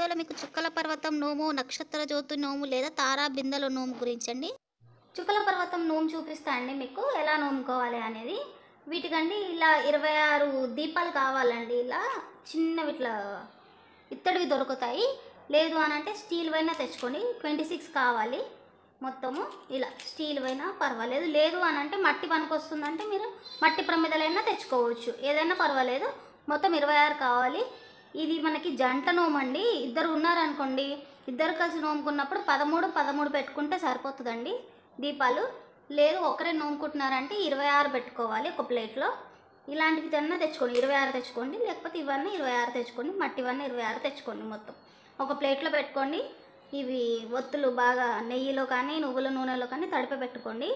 వీడియోలో మీకు చుక్కల పర్వతం నోము, నక్షత్ర జ్యోతి నోము లేదా తారా బిందెల నోము గురించి అండి. చుక్కల పర్వతం నోము చూపిస్తా అండి మీకు ఎలా నోముకోవాలి అనేది. వీటికండి ఇలా 26 దీపాలు కావాలండి. ఇలా చిన్నవి ఇట్లా ఇత్తడివి దొరుకుతాయి. లేదు అని అంటే స్టీల్ వైనా తెచ్చుకొని 26 కావాలి మొత్తము. ఇలా స్టీల్ వైనా పర్వాలేదు. లేదు అని అంటే మట్టి పనికొస్తుందంటే మీరు మట్టి ప్రమిదలైనా తెచ్చుకోవచ్చు, ఏదైనా పర్వాలేదు. మొత్తం 26 కావాలి. ఇది మనకి జంట నోమండి. ఇద్దరు ఉన్నారనుకోండి, ఇద్దరు కలిసి నోముకున్నప్పుడు 13 పెట్టుకుంటే సరిపోతుందండి దీపాలు. లేదు ఒకరే నోముకుంటున్నారంటే 26 పెట్టుకోవాలి ఒక ప్లేట్లో. ఇలాంటివి అన్నా తెచ్చుకోండి, 26 తెచ్చుకోండి. లేకపోతే ఇవన్నీ 26 తెచ్చుకోండి, మట్టివన్నీ 26 తెచ్చుకోండి. మొత్తం ఒక ప్లేట్లో పెట్టుకోండి. ఇవి ఒత్తులు బాగా నెయ్యిలో కానీ నువ్వుల నూనెలో కానీ తడిపి పెట్టుకోండి.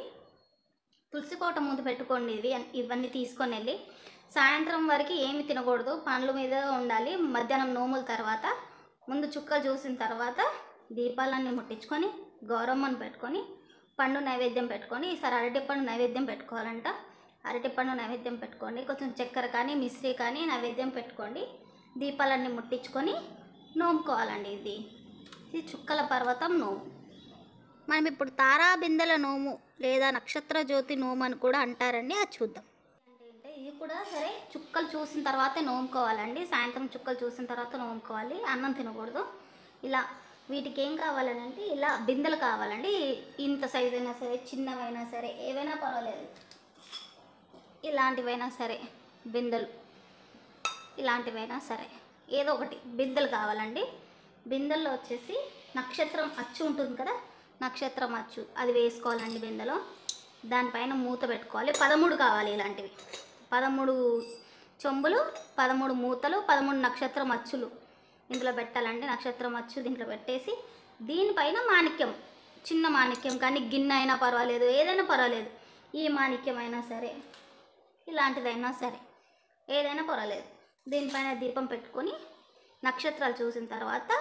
తులసి కోట ముందు పెట్టుకోండి. ఇవన్నీ తీసుకొని వెళ్ళి సాయంత్రం వరకు ఏమి తినకూడదు, పండ్ల మీద ఉండాలి. మధ్యాహ్నం నోముల తర్వాత ముందు చుక్కలు చూసిన తర్వాత దీపాలన్నీ ముట్టించుకొని గౌరమ్మను పెట్టుకొని పండు నైవేద్యం పెట్టుకొని, ఈసారి అరటిపండు నైవేద్యం పెట్టుకోవాలంట. అరటిపండు నైవేద్యం పెట్టుకోండి. కొంచెం చక్కెర కానీ మిశ్రీ కానీ నైవేద్యం పెట్టుకోండి. దీపాలన్నీ ముట్టించుకొని నోముకోవాలండి. ఇది చుక్కల పర్వతం నోము. మనం ఇప్పుడు తారా బిందెల నోము లేదా నక్షత్ర జ్యోతి నోము అని కూడా అంటారండి. అది చూద్దాం. అంటే ఇది కూడా సరే చుక్కలు చూసిన తర్వాతే నోముకోవాలండి. సాయంత్రం చుక్కలు చూసిన తర్వాత నోముకోవాలి, అన్నం తినకూడదు. ఇలా వీటికి ఏం కావాలంటే ఇలా బిందెలు కావాలండి. ఇంత సైజు అయినా సరే, చిన్నవైనా సరే, ఏవైనా పర్వాలేదు. ఇలాంటివైనా సరే బిందెలు, ఇలాంటివైనా సరే ఏదో ఒకటి బిందెలు కావాలండి. బిందెల్లో వచ్చేసి నక్షత్రం అచ్చు ఉంటుంది కదా, నక్షత్రం అచ్చు అది వేసుకోవాలండి బిందెలో. దానిపైన మూత పెట్టుకోవాలి. 13 కావాలి ఇలాంటివి. 13 చెంబులు, 13 మూతలు, 13 నక్షత్రం అచ్చులు ఇందులో పెట్టాలండి. నక్షత్రం అచ్చు దీంట్లో పెట్టేసి దీనిపైన మాణిక్యం, చిన్న మాణిక్యం కానీ గిన్నె అయినా పర్వాలేదు, ఏదైనా పర్వాలేదు. ఈ మాణిక్యం అయినా సరే, ఇలాంటిదైనా సరే, ఏదైనా పర్వాలేదు. దీనిపైన దీపం పెట్టుకొని నక్షత్రాలు చూసిన తర్వాత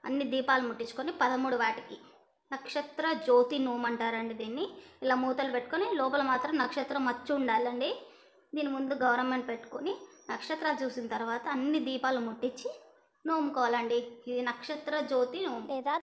అన్ని దీపాలు ముట్టించుకొని 13 వాటికి నక్షత్ర జ్యోతి నోము అంటారండి దీన్ని. ఇలా మూతలు పెట్టుకొని లోపల మాత్రం నక్షత్రం అచ్చు ఉండాలండి. దీని ముందు గౌరమ్మని పెట్టుకొని నక్షత్రాలు చూసిన తర్వాత అన్ని దీపాలు ముట్టించి నోముకోవాలండి. ఇది నక్షత్ర జ్యోతి నోము లేదా